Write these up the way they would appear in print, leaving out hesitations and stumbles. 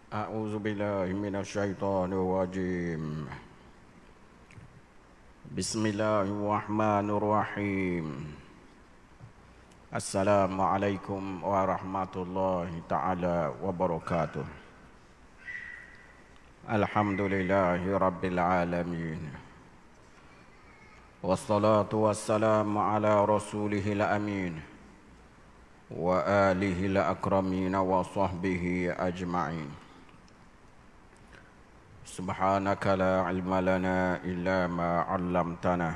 أعوذ بالله من الشيطان الرجيم بسم الله الرحمن الرحيم السلام عليكم ورحمة الله تعالى وبركاته الحمد لله رب العالمين والصلاة والسلام على رسوله الأمين وآله الأكرمين وصحبه أجمعين سبحانك لا علم لنا إلا ما علمتنا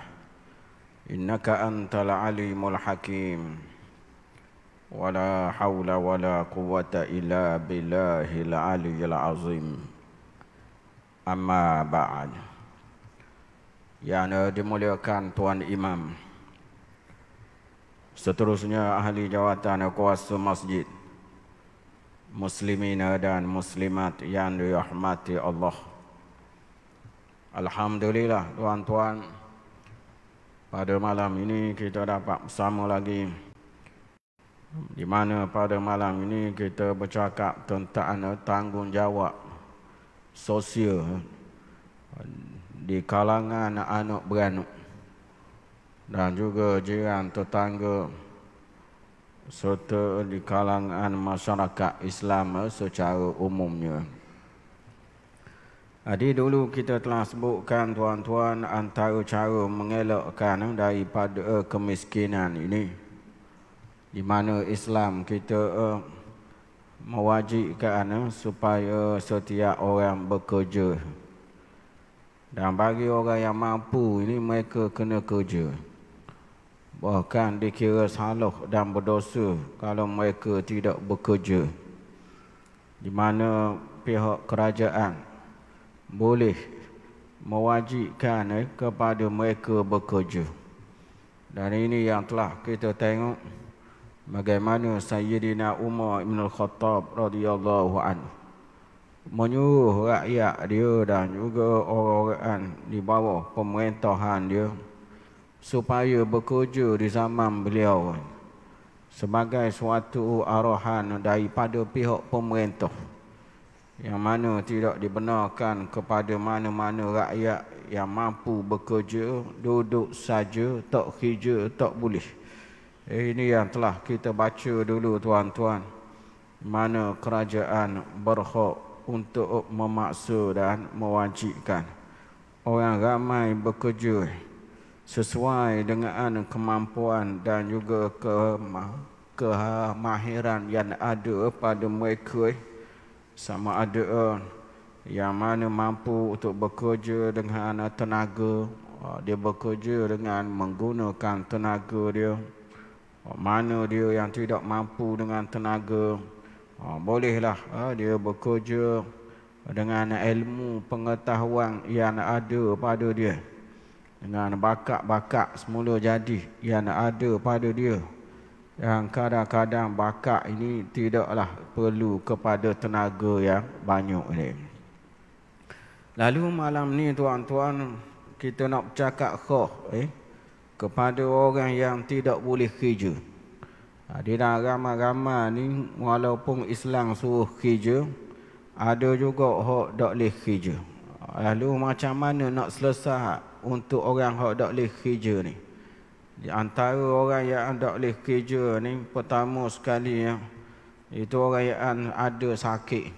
إنك أنت العليم الحكيم ولا حول ولا قوة إلا بالله العلي العظيم أما بعد. Yang dimuliakan Tuan Imam, seterusnya ahli jawatan kuasa masjid, muslimin dan muslimat yang dirahmati Allah. Alhamdulillah tuan-tuan, pada malam ini kita dapat bersama lagi, di mana pada malam ini kita bercakap tentang tanggungjawab sosial di kalangan anak beranak dan juga jiran tetangga serta di kalangan masyarakat Islam secara umumnya. Jadi dulu kita telah sebutkan tuan-tuan antara cara mengelakkan daripada kemiskinan ini, di mana Islam kita mewajibkan supaya setiap orang bekerja, dan bagi orang yang mampu ini mereka kena kerja. Bahkan dikira salah dan berdosa kalau mereka tidak bekerja, di mana pihak kerajaan boleh mewajibkan kepada mereka bekerja. Dan ini yang telah kita tengok bagaimana Sayyidina Umar Ibn Khattab radhiyallahu anhu menyuruh rakyat dia dan juga orang-orang di bawah pemerintahan dia supaya bekerja di zaman beliau sebagai suatu arahan daripada pihak pemerintah, yang mana tidak dibenarkan kepada mana-mana rakyat yang mampu bekerja duduk saja, tak kerja, tak boleh. Ini yang telah kita baca dulu tuan-tuan, mana kerajaan berhak untuk memaksa dan mewajibkan orang ramai bekerja sesuai dengan kemampuan dan juga kemahiran yang ada pada mereka. Sama ada yang mana mampu untuk bekerja dengan tenaga, dia bekerja dengan menggunakan tenaga dia. Mana dia yang tidak mampu dengan tenaga, bolehlah dia bekerja dengan ilmu pengetahuan yang ada pada dia, dengan bakat-bakat semula jadi yang ada pada dia. Yang kadang-kadang bakat ini tidaklah perlu kepada tenaga yang banyak ini. Lalu malam ni tuan-tuan, kita nak bercakap kepada orang yang tidak boleh kerja. Di dalam ramai-ramai ni, walaupun Islam suruh kerja, ada juga hak tak boleh kerja. Lalu macam mana nak selesai untuk orang hak tak boleh kerja ni? Di antara orang yang tak boleh kerja ni, pertama sekali itu orang yang ada sakit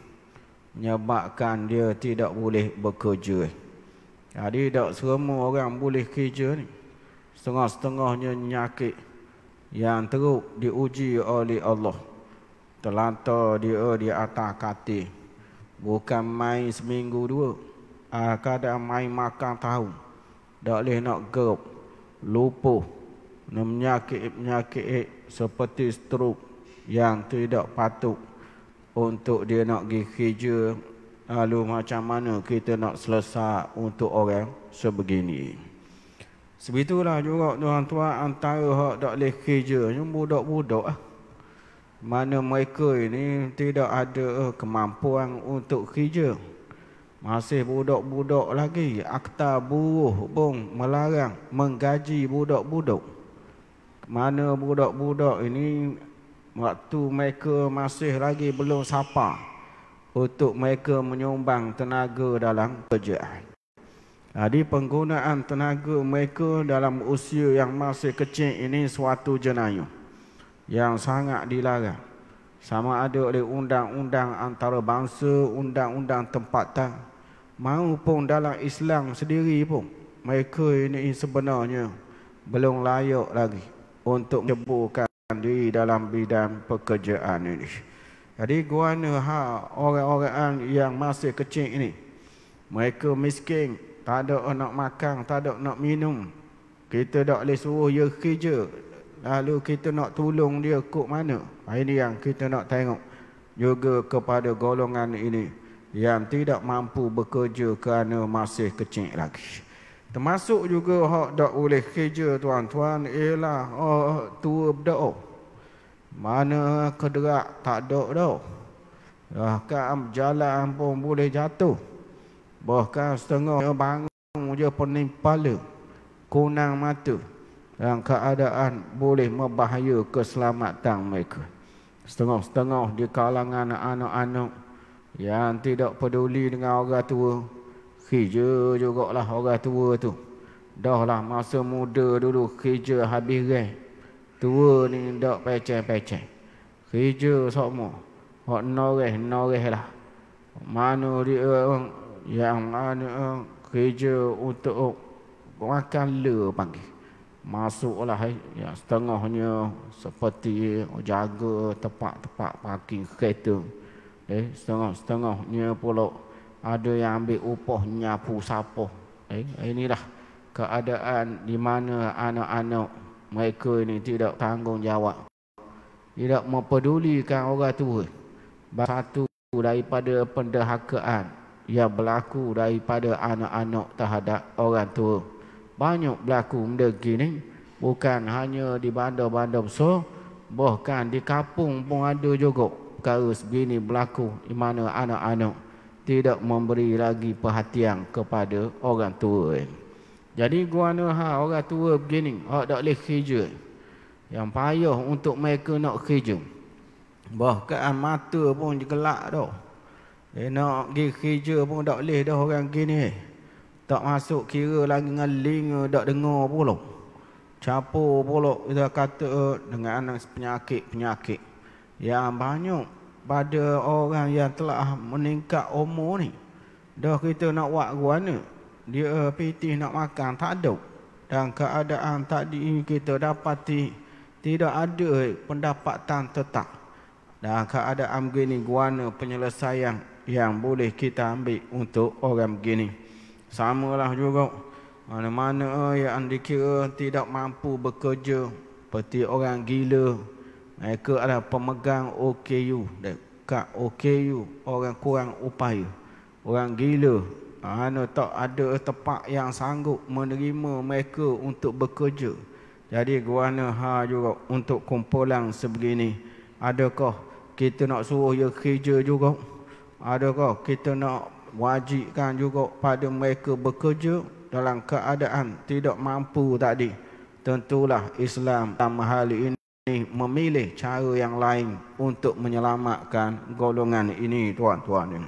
menyebabkan dia tidak boleh bekerja. Jadi tak semua orang boleh kerja ni. Setengah-setengahnya nyakit yang teruk diuji oleh Allah. Terlantar dia di atas katil, bukan main seminggu dua, kadang main makan tahu, tak boleh nak gerak, lupuh, penyakit seperti stroke yang tidak patut untuk dia nak pergi kerja. Lalu macam mana kita nak selesai untuk orang sebegini? Sebitulah juga tuan-tuan, antara hak tak boleh kerja ni budak-budak mana mereka ini tidak ada kemampuan untuk kerja. Masih budak-budak lagi, Akta Buruh pun melarang menggaji budak-budak. Mana budak-budak ini waktu mereka masih lagi belum sapa, untuk mereka menyumbang tenaga dalam kerjaan. Jadi penggunaan tenaga mereka dalam usia yang masih kecil ini suatu jenayah yang sangat dilarang. Sama ada oleh undang-undang antarabangsa, undang-undang tempatan, maupun dalam Islam sendiri pun, mereka ini sebenarnya belum layak lagi untuk menceburkan diri dalam bidang pekerjaan ini. Jadi guana orang-orang yang masih kecil ini, mereka miskin, tak ada nak makan, tak ada nak minum, kita tak boleh suruh dia kerja, lalu kita nak tolong dia kok mana? Ini yang kita nak tengok juga kepada golongan ini yang tidak mampu bekerja kerana masih kecil lagi. Termasuk juga hak tak boleh kerja tuan-tuan ialah tua berdoa. Mana kederak tak ada dah. Bahkan berjalan pun boleh jatuh. Bahkan setengah bangun je pening kepala, kunang mata, dalam keadaan boleh membahaya keselamatan mereka. Setengah-setengah di kalangan anak-anak yang tidak peduli dengan orang tua, kerja jugalah orang tua tu. Dah lah masa muda dulu kerja habis rai, tua ni tak pecah-pecah, kerja semua hak noreh lah. Mana dia yang mana kerja untuk makan le panggil, masuklah ya, setengahnya seperti jaga tempat-tempat parking kereta, setengahnya pula ada yang ambil upah nyapu sapu. Inilah keadaan di mana anak-anak mereka ini tidak tanggungjawab, tidak mempedulikan orang tua. Satu daripada penderhakaan yang berlaku daripada anak-anak terhadap orang tua. Banyak berlaku benda gini, bukan hanya di bandar-bandar besar, bahkan di kampung pun ada juga perkara sebegini berlaku, di mana anak-anak tidak memberi lagi perhatian kepada orang tua. Jadi guana orang tua begini, tak boleh kerja, yang payah untuk mereka nak kerja. Bahkan mata pun gelak dah. Nak pergi kerja pun tak boleh dah orang gini. Tak masuk kira lagi dengan linga, tak dengar pula. Capur pula kita kata dengan penyakit-penyakit yang banyak pada orang yang telah meningkat umur ni. Dah kita nak buat guana, dia pitih nak makan tak ada. Dan keadaan tadi kita dapati tidak ada pendapatan tetap. Dan keadaan begini guana penyelesaian yang boleh kita ambil untuk orang begini. Samalah juga mana-mana yang dikira tidak mampu bekerja, seperti orang gila, mereka adalah pemegang OKU. Dekat OKU, orang kurang upaya, orang gila, mana tak ada tempat yang sanggup menerima mereka untuk bekerja. Jadi guana juga untuk kumpulan sebegini, adakah kita nak suruh dia kerja juga? Adakah kita nak wajibkan juga pada mereka bekerja dalam keadaan tidak mampu tadi? Tentulah Islam dalam hal ini memilih cara yang lain untuk menyelamatkan golongan ini, tuan-tuan.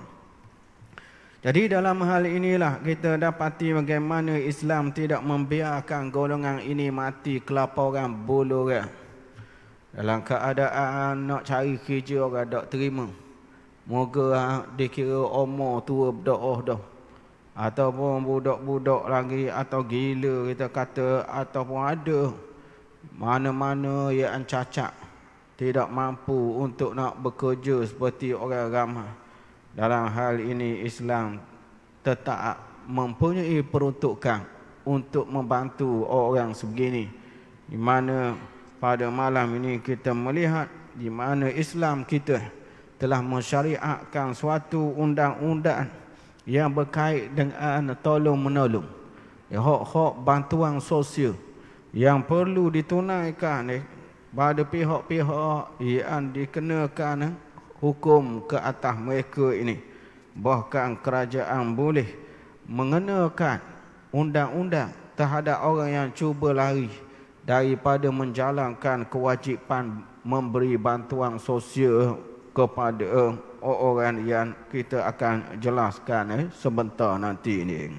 Jadi dalam hal inilah kita dapati bagaimana Islam tidak membiarkan golongan ini mati kelaparan bulu. Dalam keadaan nak cari kerja orang tak terima, moga dikira umur tua berdoa dah, ataupun budak-budak lagi, atau gila kita kata, ataupun ada mana-mana yang cacat, tidak mampu untuk nak bekerja seperti orang ramai. Dalam hal ini Islam tetap mempunyai peruntukan untuk membantu orang sebegini, di mana pada malam ini kita melihat di mana Islam kita telah mensyariatkan suatu undang-undang yang berkait dengan tolong-menolong, hak-hak bantuan sosial yang perlu ditunaikan pada pihak-pihak yang dikenakan hukum ke atas mereka ini. Bahkan kerajaan boleh mengenakan undang-undang terhadap orang yang cuba lari daripada menjalankan kewajipan memberi bantuan sosial kepada orang yang kita akan jelaskan sebentar nanti ni.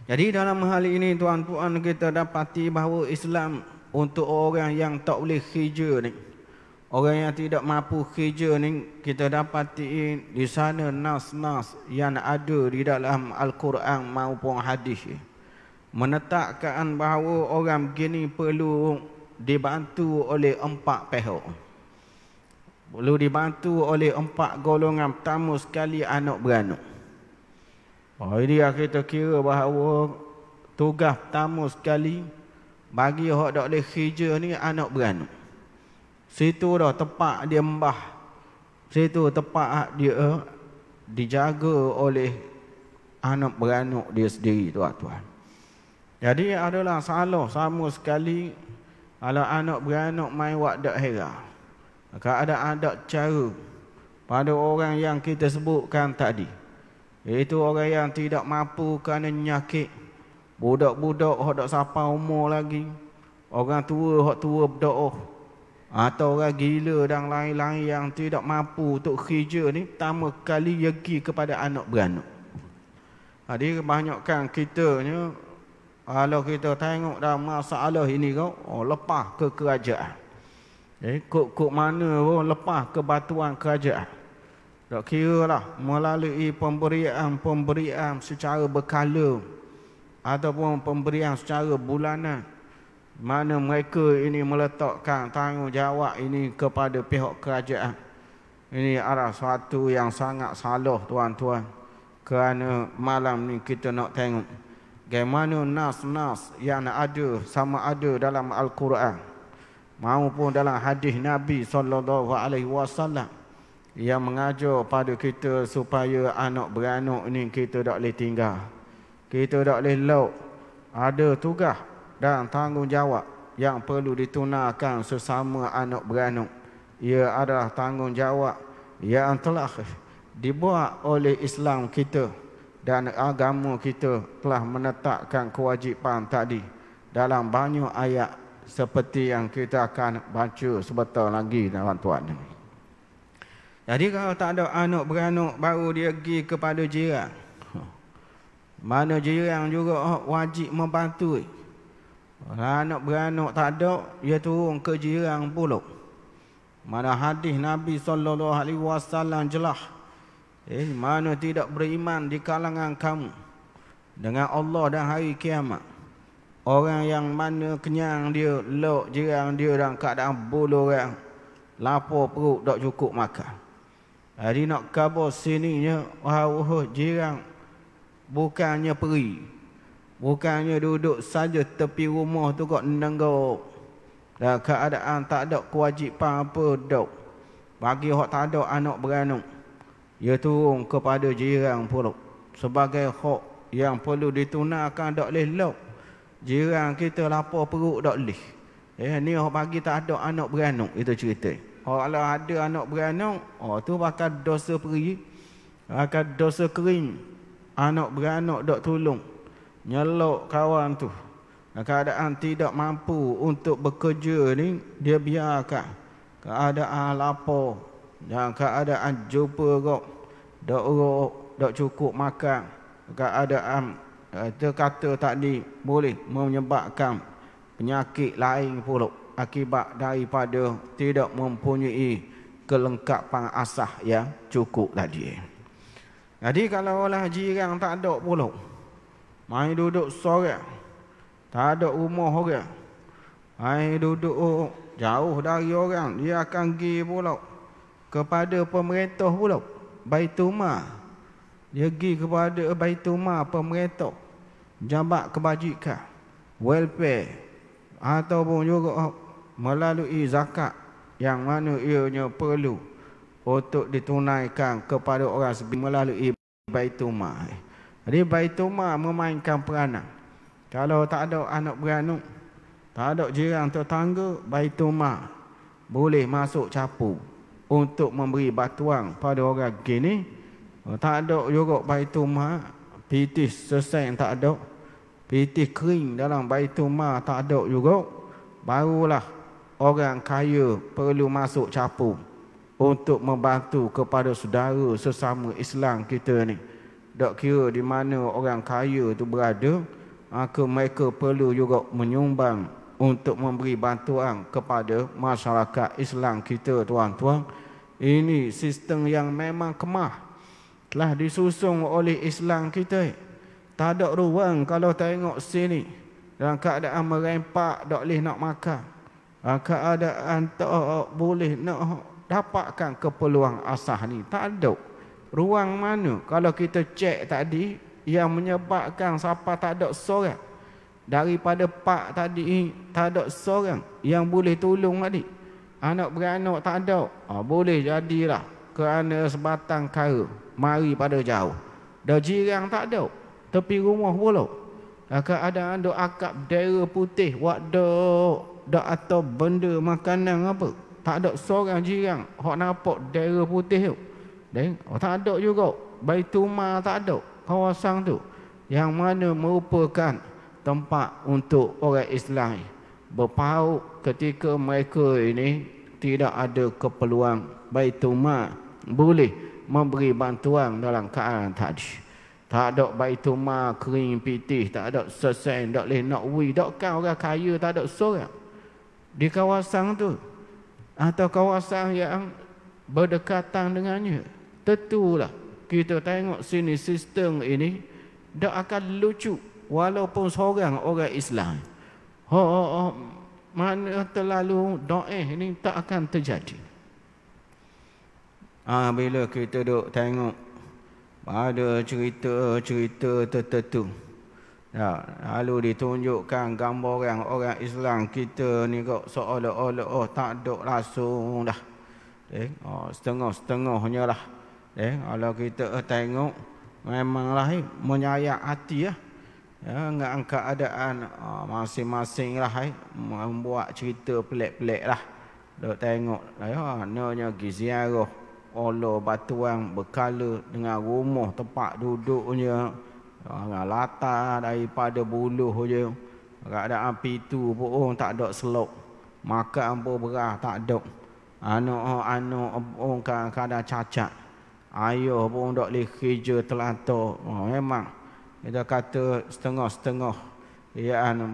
Jadi dalam hal ini tuan-tuan, kita dapati bahawa Islam untuk orang yang tak boleh kerja ni, orang yang tidak mampu kerja ni, kita dapati di sana nas-nas yang ada di dalam Al-Quran maupun hadis menetapkan bahawa orang begini perlu dibantu oleh 4 pihak. Perlu dibantu oleh 4 golongan. Pertama sekali anak beranak. Ini kita kira bahawa tugas pertama sekali bagi orang tak boleh kerja ni anak beranak. Situ dah tempat dia mbah. Situ tempat dia dijaga oleh anak beranak dia sendiri, tuan-tuan. Jadi adalah salah sama sekali kalau anak beranak main wak dak hera. Ada cara pada orang yang kita sebutkan tadi, iaitu orang yang tidak mampu kerana nyakit, budak-budak hok dak sampai umur lagi, orang tua hok tua berdoa, atau orang gila dan lain-lain yang tidak mampu untuk kerja ni, pertama kali dia pergi kepada anak beranak. Jadi kebanyakan kitanya, kalau kita tengok dalam masalah ini lepas ke kerajaan. Kok mana pun lepas ke batuan kerajaan. Tak kira lah melalui pemberian secara berkala ataupun pemberian secara bulanan, mana mereka ini meletakkan tanggungjawab ini kepada pihak kerajaan. Ini adalah suatu yang sangat salah, tuan-tuan. Kerana malam ni kita nak tengok bagaimana nas-nas yang ada sama ada dalam Al-Quran maupun dalam hadis Nabi SAW yang mengajar pada kita supaya anak beranak ini kita tak boleh tinggal. Kita tak boleh lauk. Ada tugas dan tanggungjawab yang perlu ditunaikan sesama anak beranak. Ia adalah tanggungjawab yang telah dibuat oleh Islam kita, dan agama kita telah menetapkan kewajipan tadi dalam banyak ayat seperti yang kita akan baca sebentar lagi, tuan-tuan. Jadi kalau tak ada anak beranak, baru dia pergi kepada jiran. Mana jiran juga wajib membantu. Kalau anak beranak tak ada, dia turun ke jiran pula. Mana hadis Nabi SAW jelas, mana tidak beriman di kalangan kamu dengan Allah dan hari kiamat, orang yang mana kenyang dia, lok jiran dia dalam keadaan bulu orang, lapar perut, tak cukup makan. Jadi nak khabar sininya, jiran bukannya peri, bukannya duduk saja tepi rumah tu kok nenggok, dalam keadaan tak ada kewajipan apa dok. Bagi hak tak ada anak beranak, ia turun kepada jiran pula sebagai hak yang perlu ditunaikan, tak boleh lok. Jiran kita lapar perut tak boleh. Ni orang bagi tak ada anak beranak, itu cerita. Kalau ada anak beranak, tu bakal dosa peri, bakal dosa kering. Anak beranak tak tolong, nyelok kawan tu. Keadaan tidak mampu untuk bekerja ni, dia biarkan. Keadaan lapar dan keadaan jumpa kok, tak cukup makan. Keadaan kata tadi boleh menyebabkan penyakit lain pula akibat daripada tidak mempunyai kelengkapan asas yang cukup tadi. Jadi kalau olah jiran tak ada pula, main duduk sorang, tak ada rumah orang, main duduk jauh dari orang, dia akan pergi pula kepada pemerintah pula, Baitul Mal. Dia pergi kepada Baitul Mal pemerintah, jabat kebajikan, welfare, ataupun juga melalui zakat yang mana ianya perlu untuk ditunaikan kepada orang melalui Baitul Mal. Jadi Baitul Mal memainkan peranan. Kalau tak ada anak beranak, tak ada jiran tetangga, Baitul Mal boleh masuk capu untuk memberi bantuan pada orang gini. Tak ada juga Baitul Mal, pitih seseng tak ada, pitih kering dalam Baitul Mal tak ada juga, barulah orang kaya perlu masuk capu untuk membantu kepada saudara sesama Islam kita ni. Tak kira di mana orang kaya tu berada, maka mereka perlu juga menyumbang untuk memberi bantuan kepada masyarakat Islam kita, tuan-tuan. Ini sistem yang memang kemah, telah disusun oleh Islam kita. Tak ada ruang kalau tengok sini dalam keadaan merempak, tak boleh nak makan, keadaan tak boleh nak dapatkan keperluan asas ni. Tak ada ruang mana. Kalau kita cek tadi, yang menyebabkan siapa tak ada seorang daripada pak tadi, tak ada seorang yang boleh tolong tadi. Anak beranak tak ada, boleh jadilah kerana sebatang kara mari pada jauh. Dah jiran tak ada, tepi rumah pula keadaan dok akap daerah putih, wak dok atau benda makanan apa, tak ada seorang jiran hok nampak daerah putih tu. Dan tak ada juga Baitul tak ada kawasan tu, yang mana merupakan tempat untuk orang Islam berpaut ketika mereka ini tidak ada keperluan. Baitul Mal boleh memberi bantuan dalam keadaan tadi. Tak ada Baitul Mal kering pitih, tak ada sesen, tak boleh nak wui, takkan orang kaya tak ada seorang di kawasan tu atau kawasan yang berdekatan dengannya. Tentulah kita tengok sini sistem ini tak akan lucu walaupun seorang orang Islam mana terlalu doa ini tak akan terjadi. Bila kita duk tengok ada cerita-cerita tertentu, lalu ditunjukkan gambaran orang Islam kita ni kok seolah-olah tak ada langsung dah. Setengah-setengahnya lah. Kalau kita tengok memanglah menyayat hati lah. Dengan keadaan masing-masing lah, membuat cerita pelik-pelik lah. Duk tengok nanya pergi ziarah Allah batuan berkala dengan rumah tempat duduknya, latar daripada buluh je, keadaan pintu pun tak ada selok, makan pun beras tak ada, anak-anak pun kadang-kadang cacat, ayah pun tak boleh kerja telantar. Memang kita kata setengah-setengah.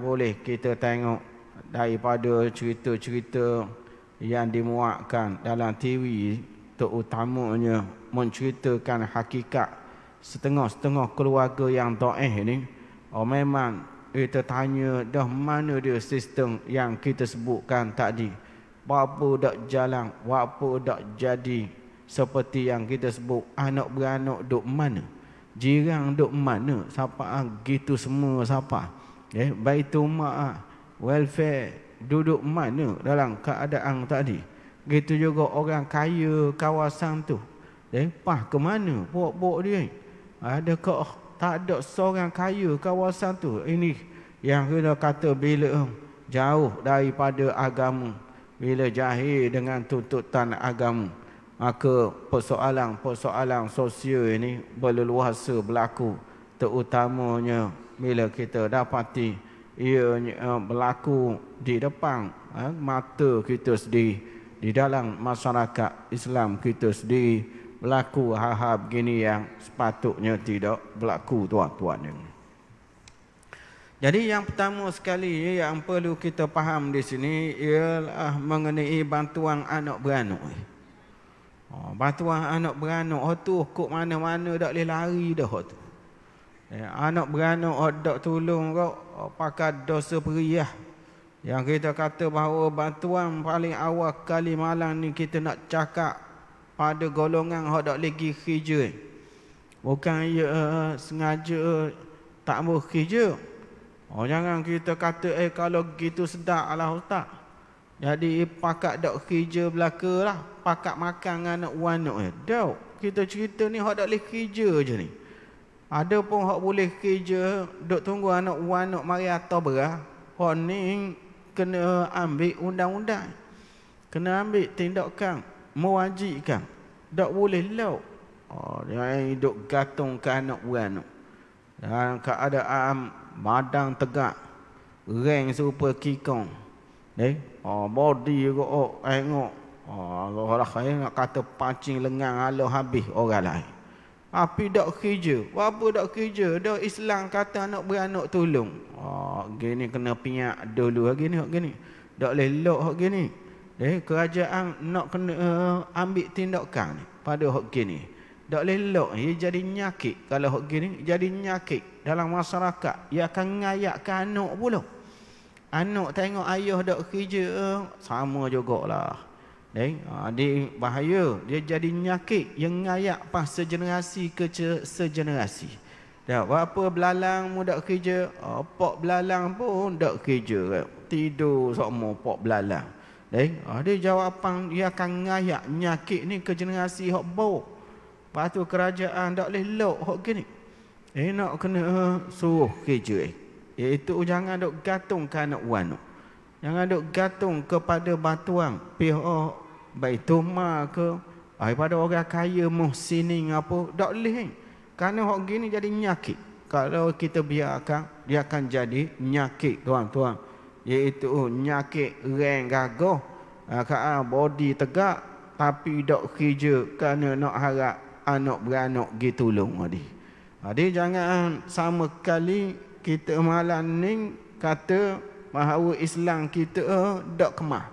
Boleh kita tengok daripada cerita-cerita yang dimuatkan dalam TV, terutamanya menceritakan hakikat setengah-setengah keluarga yang dhaif ni. Memang kita tanya dah mana dia sistem yang kita sebutkan tadi. Apa dak jalan, apa dak jadi seperti yang kita sebut. Anak beranak duk mana? Jiran duk mana? Siapa gitu semua siapa? Baitul Mal, welfare duduk mana dalam keadaan tadi? Gitu juga orang kaya kawasan tu. Pah ke mana? Bok-bok dia. Adakah tak ada seorang kaya kawasan tu? Ini yang kita kata bila jauh daripada agama, bila jahil dengan tuntutan agama, maka persoalan-persoalan sosial ini berleluasa berlaku. Terutamanya bila kita dapati ia berlaku di depan mata kita sendiri, di dalam masyarakat Islam kita sendiri berlaku hal-hal begini yang sepatutnya tidak berlaku, tuan-tuan. Jadi yang pertama sekali yang perlu kita faham di sini ialah mengenai bantuan anak beranak. Bantuan anak beranak tu kok mana-mana tak boleh lari dah tu. Anak beranak tak tolong kok pakai dosa periah. Yang kita kata bahawa bantuan paling awal kali malam ni kita nak cakap pada golongan hok tak lagi kerja. Bukan sengaja tak mau kerja. Jangan kita kata kalau gitu sedap lah ustaz. Jadi pakat dak kerja belaka lah, pakat makan dengan anak wanak je. Dak, kita cerita ni hok dak boleh kerja je ni. Ada pun hok boleh kerja, duk tunggu anak wanak mari atas berah. Hok ni kena ambil undang-undang. Kena ambil tindakan mewajibkan. Dak boleh lauk. Dia duk gantung ke anak wanak. Dalam keadaan badan tegak, reng serupa kikong. Body kok tengok Allah lah, saya nak kata pancing lengan Allah habis orang lain. Tapi dak kerja. Apa dak kerja? Dak Islam kata anak beranak tolong. Gini kena piak dulu gini. Dak lelok hak gini. Kerajaan nak kena ambil tindakan ni pada hak gini. Dak lelok ia jadi nyakit. Kalau hak gini jadi nyakit dalam masyarakat. Ia akan ngayakkan anak pula. Anak tengok ayah dak kerja sama jugalah. Dia bahaya. Dia jadi nyakit yang ngayak pas segenerasi ke segenerasi. Dah berapa belalang mu dak kerja, pok belalang pun dak kerja. Tidur semua pok belalang. Dia jawapan dia akan ngayak nyakit ni ke generasi hok bau. Lepas tu kerajaan dak boleh lok hok gini. Nak kena suruh kerja. Iaitu jangan dok gantung ke anak wan. Jangan dok gantung kepada batuang pihak Baitul ke daripada orang kaya muhsinin apa dak boleh. Kerana hok gini jadi nyakit. Kalau kita biarkan dia akan jadi nyakit tuan-tuan. Iaitu nyakit reng gagah, body tegak tapi dak kerja kerana nak harap anak beranak gi tolong dia. Dia jangan sama kali kita malam ni kata bahawa Islam kita dak kemah.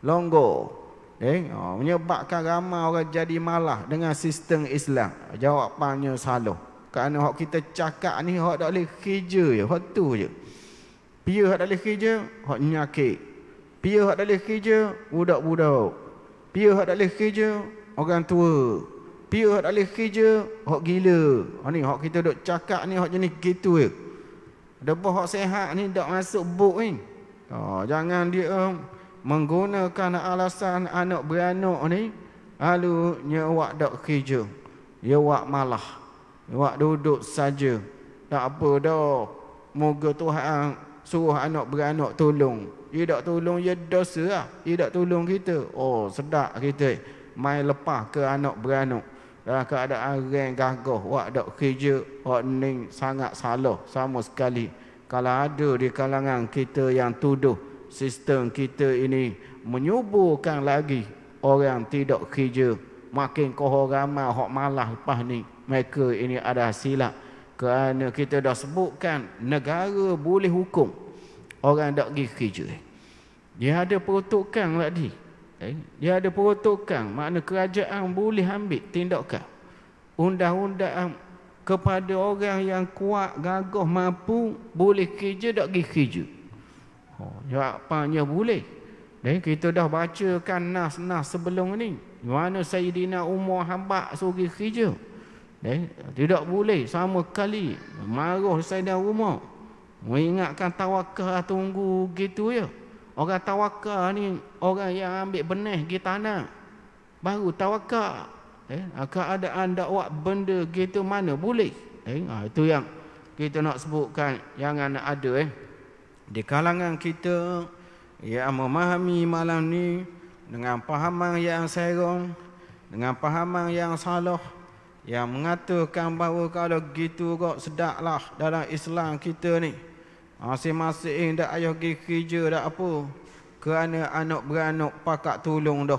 Longgar. Menyebabkan ramai orang jadi malah dengan sistem Islam. Jawapannya salah. Kerana hak kita cakap ni hak dak boleh kerja je, hak tu je. Pia hak dak boleh kerja, hak nyakit. Pia hak dak boleh kerja, budak-budak. Pia hak dak boleh kerja, orang tua. Pia hak dak boleh kerja, hak gila. Ni hak kita duk cakap ni hak jenis gitu je. Depa hak sehat ni dak masuk buk ni. Jangan dia menggunakan alasan anak beranak ni lalu awak dak kerja. Dia awak malah. Awak duduk saja. Tak apa dah. Moga Tuhan suruh anak beranak tolong. Dia tak tolong, dia dosa lah. Dia tak tolong kita. Sedap kita. Mai lepas ke anak beranak. Dalam keadaan reng gagah. Awak tak kerja. Awak ni sangat salah sama sekali. Kalau ada di kalangan kita yang tuduh sistem kita ini menyuburkan lagi orang tidak kerja. Makin koh ramai hak malah lepas ni. Mereka ini ada silap. Kerana kita dah sebutkan negara boleh hukum orang tak pergi kerja. Dia ada peruntukan tadi. Dia ada peruntukan. Makna kerajaan boleh ambil tindakan. Undang-undang kepada orang yang kuat, gagah, mampu, boleh kerja tak pergi kerja. Jawapannya boleh. Dan kita dah bacakan nas-nas sebelum ni. Mana Sayyidina Umar hamba suruh pergi kerja. Tidak boleh sama kali. Marah Sayyidina Umar. Mengingatkan tawakal tunggu gitu ya. Orang tawakal ni orang yang ambil benih di tanah. Baru tawakal. Keadaan dakwah benda gitu mana boleh. Itu yang kita nak sebutkan. Jangan ada di kalangan kita yang memahami malam ni dengan fahaman yang serong, dengan fahaman yang salah, yang mengatakan bahawa kalau gitu kok sedaklah dalam Islam kita ni masing-masing dak ayah pergi kerja dak apa, kerana anak beranak pakak tolong dah.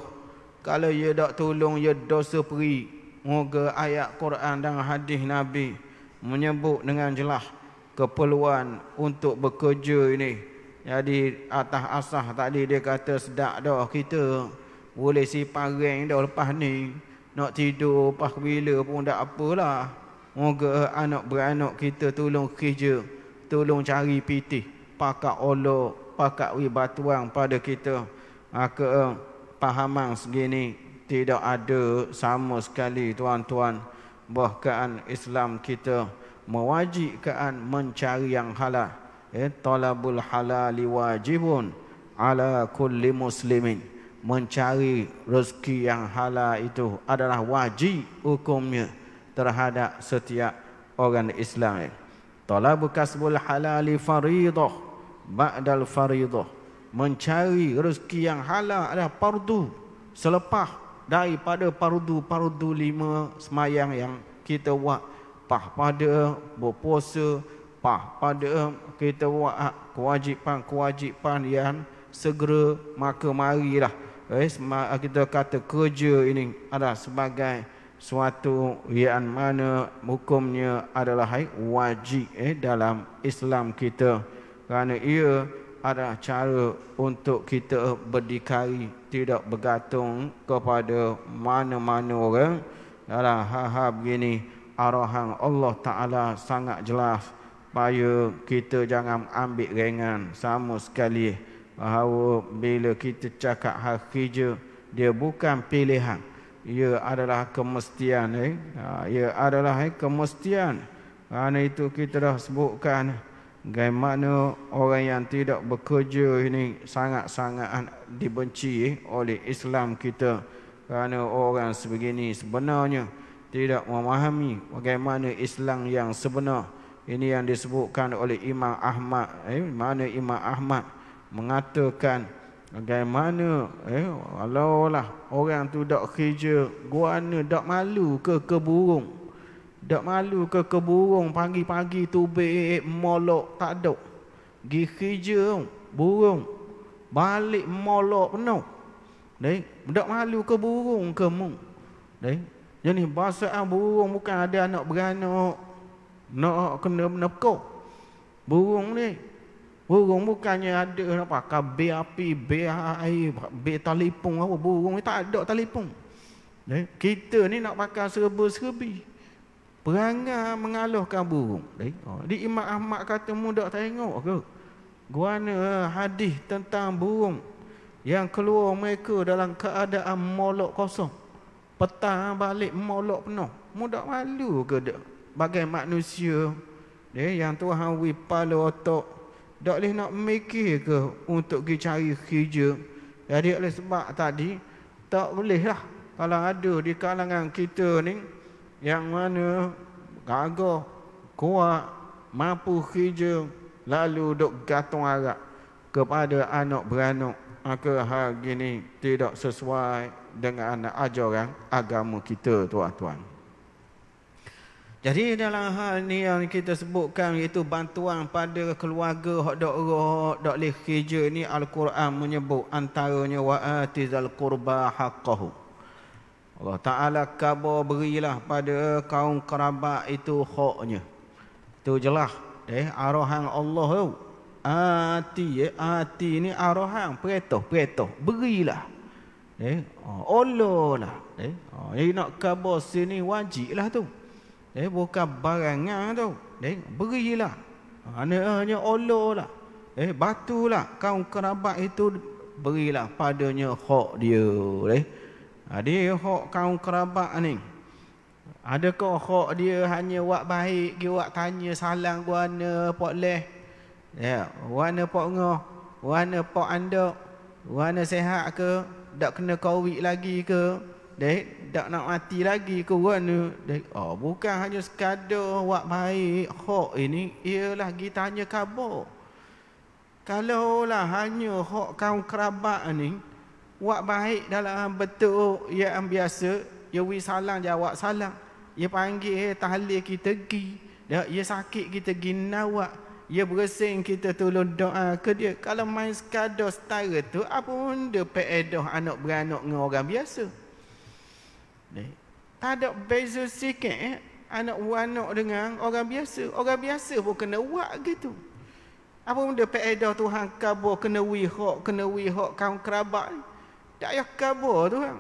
Kalau ia dak tolong ia dosa peri. Moga ayat Quran dan hadis Nabi menyebut dengan jelas keperluan untuk bekerja ini. Jadi atas asah tadi dia kata sedak dah kita boleh simpan reng dah lepas ni. Nak tidur pas bila pun tak apalah. Moga anak beranak kita tolong kerja, tolong cari pitih, pakak olok, pakak wi batuang pada kita. Maka pahaman segini tidak ada sama sekali tuan-tuan. Bahkan Islam kita mewajibkan mencari yang halal. Talabul halali wajibun ala kulli muslimin. Mencari rezeki yang halal itu adalah wajib hukumnya terhadap setiap orang Islam. Talabu kasbul halali faridah ba'dal faridah. Mencari rezeki yang halal adalah fardu selepas daripada fardu 5 semayang yang kita buat. Pada berpuasa, pada kita buat kewajipan-kewajipan yang segera, maka marilah kita kata kerja ini adalah sebagai suatu yang mana hukumnya adalah wajib dalam Islam kita, kerana ia adalah cara untuk kita berdikari, tidak bergantung kepada mana-mana orang. Dalam hal-hal begini, arahan Allah Ta'ala sangat jelas supaya kita jangan ambil ringan sama sekali, bahawa bila kita cakap hal kerja, dia bukan pilihan, ia adalah kemestian. Ia adalah kemestian. Kerana itu kita dah sebutkan bagaimana orang yang tidak bekerja ini sangat-sangat dibenci oleh Islam kita. Kerana orang sebegini sebenarnya tidak memahami bagaimana Islam yang sebenar. Ini yang disebutkan oleh Imam Ahmad. Mana Imam Ahmad mengatakan bagaimana kalau lah orang tu dak kerja, guana dak malu ke burung. Dak malu ke burung, pagi-pagi tu molok tak ada. Gi kerja burung, balik molok penuh. Dak malu ke burung ke mu. Jadi bahasa burung bukan ada anak beranak nak kena menekuk. Burung ni, burung bukannya ada nak pakai bil api, bil air, bil telefon apa. Burung ni tak ada telefon. Kita ni nak pakai serba-serbi. Perangai mengalahkan burung. Di Imam Ahmad kata mu dak tengok ke? Guana hadis tentang burung yang keluar mereka dalam keadaan molok kosong. Petang balik molok penuh. Mu dak malu ke dak? Bagai manusia yang Tuhan beri kepala otak, tak boleh nak mikir ke untuk pergi cari kerja. Jadi oleh sebab tadi, tak boleh lah kalau ada di kalangan kita ni yang mana gagah, kuat, mampu kerja, lalu duk gantung harap kepada anak beranak. Maka hal gini tidak sesuai dengan ajaran agama kita, tuan-tuan. Jadi dalam hal ni yang kita sebutkan, iaitu bantuan pada keluarga hak dak leh kerja ni, Al-Quran menyebut antaranya wa atizal qurba haqqahu. Allah Ta'ala khabar berilah pada kaum kerabat itu haknya. Itu jelas arahan Allah tu. Ati ni arahan, perintah berilah. Allah lah. Nak khabar sini wajib lah tu. Bukan barangan tu. Berilah. Hanya Allah lah. Batulah kaum kerabat itu, berilah padanya hak dia. Dia hak kaum kerabat ni. Adakah hak dia hanya buat baik, dia buat tanya salam guana pok leh. Guana pok ngoh, guana pok andok, guana sehat ke, dak kena covid lagi ke? Tak nak mati lagi ke guana. Bukan hanya sekadar buat baik. Hak ini ialah kita tanya khabar. Kalaulah hanya hak kaum kerabat ni buat baik dalam bentuk yang biasa, dia wi salam jawab salam, dia panggil tahlil kita pergi, dia sakit kita pergi nawak, dia bersin kita tolong doa ke dia. Kalau main sekadar setara tu, apa benda peedah anak beranak dengan orang biasa? Tak ada beza sikit anak beranak dengan orang biasa. Orang biasa pun kena buat gitu. Apa benda peedah Tuhan khabar kena wihak kaum kerabat ni? Tak payah khabar Tuhan.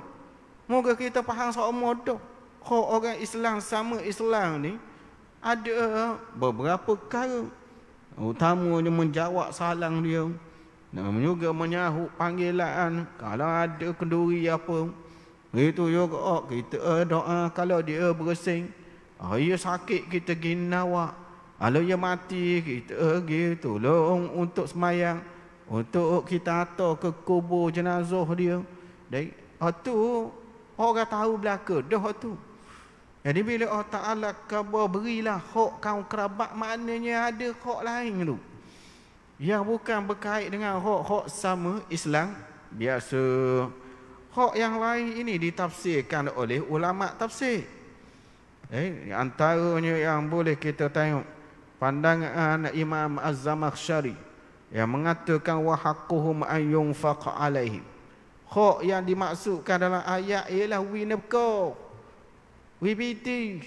Moga kita faham sama dah. Hak orang Islam sama Islam ni ada beberapa perkara. Utamanya menjawab salam dia, dan juga menyahut panggilan. Kalau ada kenduri apa, itu juga kita doa. Kalau dia bersin, dia sakit kita pergi nawak. Kalau dia mati, kita pergi tolong untuk semayang, untuk kita hantar ke kubur jenazah dia. Dan itu orang tahu belaka dah tu. Jadi bila Allah Ta'ala khabar berilah hak kaum kerabat, maknanya ada hak lain tu yang bukan berkait dengan hak sama Islam biasa. Hak yang lain ini ditafsirkan oleh ulama tafsir. Antaranya yang boleh kita tengok pandangan Imam Az-Zamakhsyari yang mengatakan wa haqquhum an yunfaq alaihim. Hak yang dimaksudkan dalam ayat ialah we nafkah, we piti,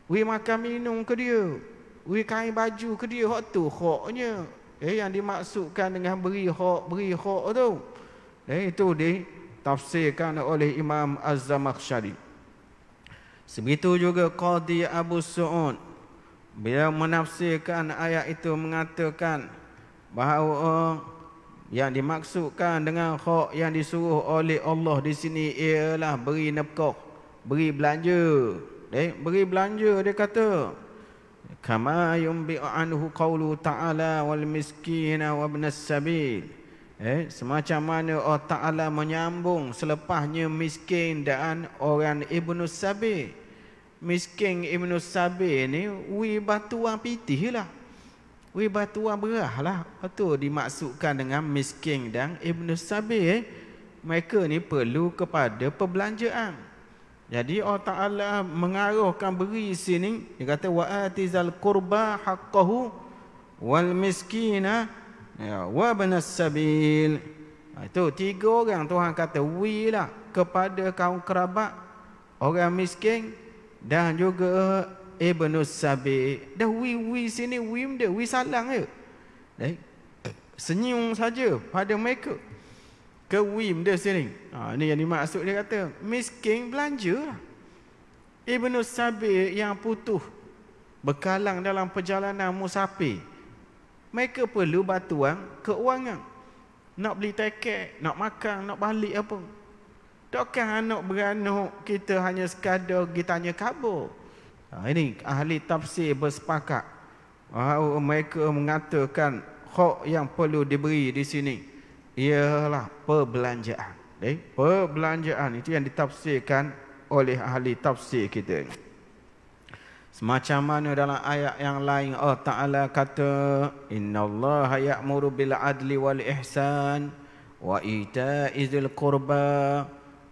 we makan minum ke dia, we kain baju ke dia. Hak tu haknya. Yang dimaksudkan dengan beri hak tu. Itu ditafsirkan oleh Imam Az-Zamakhsyari. Sebegitu juga Qadhi Abu Su'ud, bila menafsirkan ayat itu mengatakan bahawa yang dimaksudkan dengan hak yang disuruh oleh Allah di sini ialah beri nafkah, beri belanja. Beri belanja, dia kata kama yumbi anhu qawlu ta'ala wal miskina wa ibnas sabil. Semacam mana Allah Ta'ala menyambung selepasnya miskin dan orang ibnu sabil. Miskin ibnu sabil ni wi batuan pitih lah, wi batuan berah lah. Itu dimaksudkan dengan miskin dan ibnu sabil. Mereka ni perlu kepada perbelanjaan. Jadi Allah Ta'ala mengarahkan beri sini. Dia kata wa atizal qurba haqqahu wal miskina wa ibnas sabil. Itu 3 orang Tuhan kata wi lah kepada kaum kerabat, orang miskin dan juga ibnus sabil. Dah wi sini wi salang je. Senyum saja pada mereka. Ke wim dia sini. Ini yang dimaksud, dia kata miskin belanja lah. Ibnus sabil yang putus berkalang dalam perjalanan musafir, mereka perlu bantuan keuangan. Nak beli tiket, nak makan, nak balik apa. Takkan anak beranak kita hanya sekadar kita tanya khabar. Ini ahli tafsir bersepakat bahawa mereka mengatakan hak yang perlu diberi di sini ialah perbelanjaan. Perbelanjaan itu yang ditafsirkan oleh ahli tafsir kita. Semacam mana dalam ayat yang lain Allah Ta'ala kata innallaha ya'muru bil adli wal ihsan wa ita'i dzil qurba.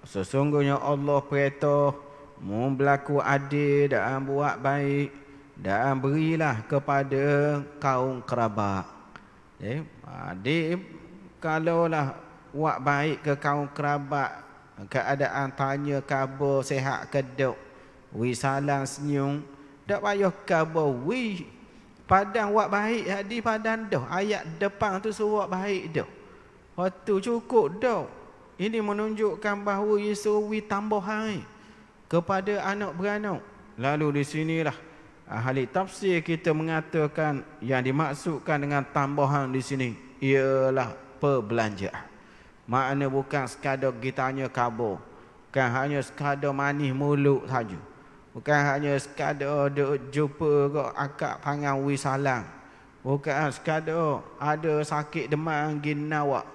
Sesungguhnya Allah perintah berlaku adil dan buat baik dan berilah kepada kaum kerabat. Adik kalaulah buat baik ke kaum kerabat, keadaan tanya khabar sihat ke dok, wi salam senyum, tak payah khabar wi padang buat baik di padang dah. Ayat depan tu suruh buat baik dah. Waktu cukup dah. Ini menunjukkan bahawa Yesus wi tambahan kepada anak beranak. Lalu di sinilah ahli tafsir kita mengatakan yang dimaksudkan dengan tambahan di sini ialah perbelanjaan. Makna bukan sekadar kita hanya khabar, bukan hanya sekadar manis mulut saja, bukan hanya sekadar jumpa ke akak pangan wi salam, bukan sekadar ada sakit demam gi nawak,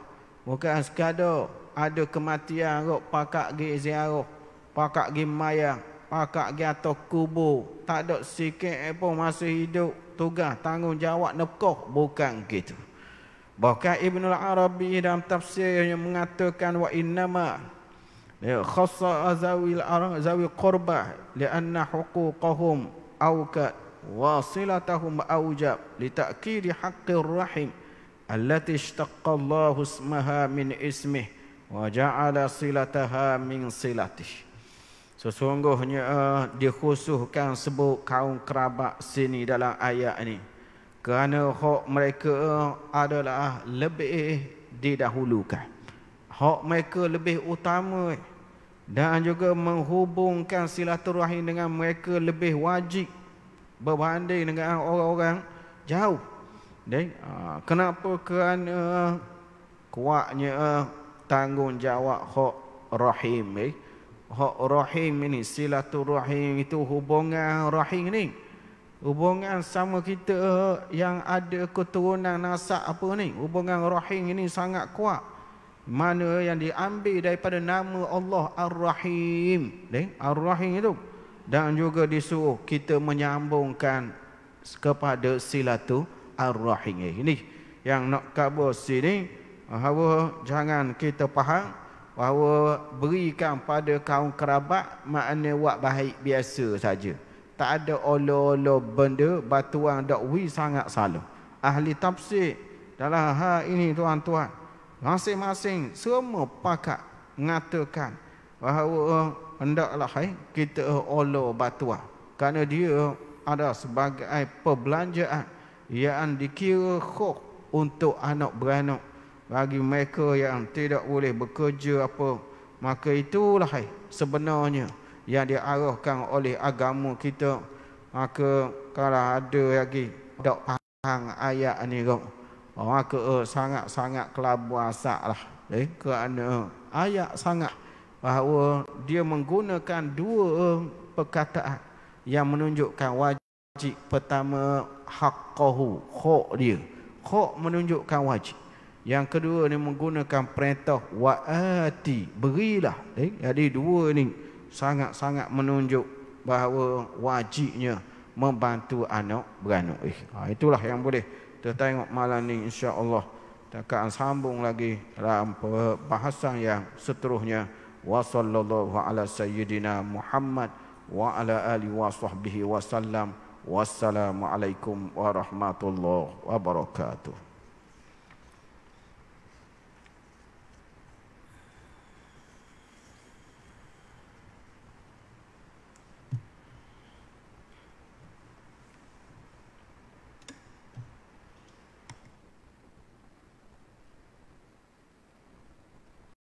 bukan sekadar ada kematian ke pakak gi ziarah, pakak gi mayang, pakak gi atas kubur, tak ada sikit pun masih hidup tugas tanggungjawab nafkah, bukan gitu. Bahkan Ibnul Arabi dalam tafsirnya mengatakan wa innama khassa zawi qurbah lianna huquqahum awkat wasilatahum awjab litakidi haqqir rahim allati ishtaqqa Allahu ismaha min ismih wa ja'ala silataha min silatih. Sesungguhnya dikhususkan sebut kaum kerabat sini dalam ayat ini kerana hak mereka adalah lebih didahulukan. Hak mereka lebih utama dan juga menghubungkan silaturahim dengan mereka lebih wajib berbanding dengan orang-orang jauh. Kenapa? Kerana kuatnya tanggungjawab hak rahim. Hak rahim ini, silaturahim itu hubungan rahim ni. Hubungan sama kita yang ada keturunan nasab apa ni, hubungan rahim ini sangat kuat. Mana yang diambil daripada nama Allah Ar-Rahim. Ar-Rahim itu. Dan juga disuruh kita menyambungkan kepada silatu Ar-Rahim. Ini yang nak khabar sini, bahawa jangan kita faham bahawa berikan pada kaum kerabat makna buat baik biasa saja. Tak ada olo-olo benda, batuan dakwi sangat salah. Ahli tafsir dalam hal ini tuan-tuan, masing-masing semua pakat mengatakan bahawa hendaklah kita olah batuah kerana dia ada sebagai perbelanjaan yang dikira khok untuk anak beranak bagi mereka yang tidak boleh bekerja apa. Maka itulah sebenarnya yang diarahkan oleh agama kita. Maka kalau ada lagi tak faham ayat ni kau, maka sangat-sangat kelabu asap lah. Kerana ayat sangat bahawa dia menggunakan dua perkataan yang menunjukkan wajib. Pertama, haqqahu, hak dia. Hak menunjukkan wajib. Yang kedua ni menggunakan perintah wa'ati, berilah. Jadi dua ni sangat-sangat menunjuk bahawa wajibnya membantu anak beranak. Itulah yang boleh kita tengok malam ni, insya-Allah. Kita akan sambung lagi dalam bahasan yang seterusnya. Wa sallallahu ala sayyidina Muhammad wa ala alihi wa sahbihi wasallam. Wassalamualaikum warahmatullahi wabarakatuh.